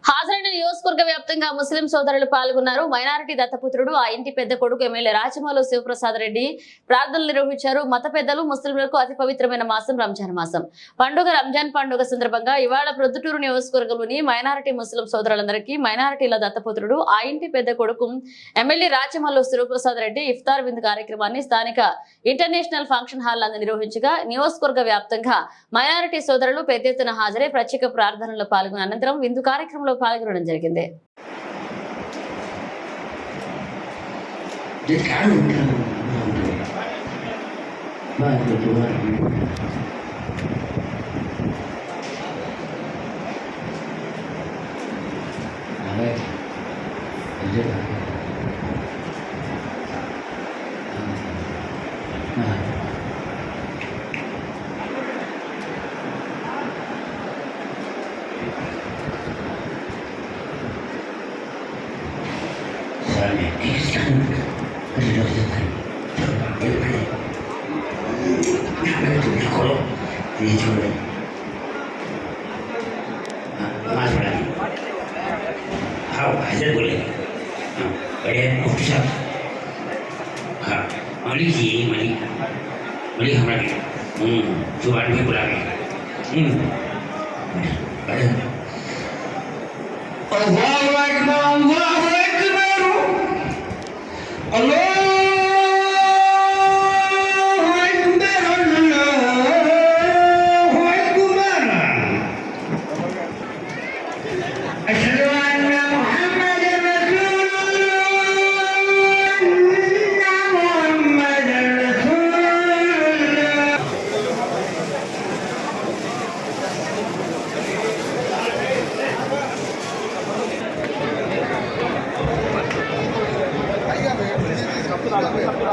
హాజరైన నియోజకవర్గ వ్యాప్తంగా ముస్లిం సోదరులు పాల్గొన్నారు. మైనారిటీ దత్తపుత్రుడు ఆ ఇంటి పెద్ద కొడుకు ఎమ్మెల్యే రాచమల్లు శివప్రసాద్ రెడ్డి ప్రార్థనలు నిర్వహించారు. మత పెద్దలు ముస్లింలకు అతి పవిత్రమైన మాసం రంజాన్ మాసం పండుగ. రంజాన్ పండుగ సందర్భంగా ఇవాళ ప్రొద్దుటూరు నియోజకవర్గంలోని మైనారిటీ ముస్లిం సోదరులందరికీ మైనారిటీల దత్తపుత్రుడు ఆ ఇంటి పెద్ద కొడుకు ఎమ్మెల్యే రాచమల్లు శివప్రసాద్ రెడ్డి ఇఫ్తార్ విందు కార్యక్రమాన్ని స్థానిక ఇంటర్నేషనల్ ఫంక్షన్ హాల్ నందు నిర్వహించగా నియోజకవర్గ వ్యాప్తంగా మైనారిటీ సోదరులు పెద్ద ఎత్తున హాజరై ప్రత్యేక ప్రార్థనలో పాల్గొన్న అనంతరం విందు కార్యక్రమంలో పాల్గొనడం జరిగింది. बोले बड़े मुफ्ती साहब हाँ मलिक जी मलिक मलिक हमारा जुबान भी बुला गए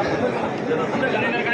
Jangan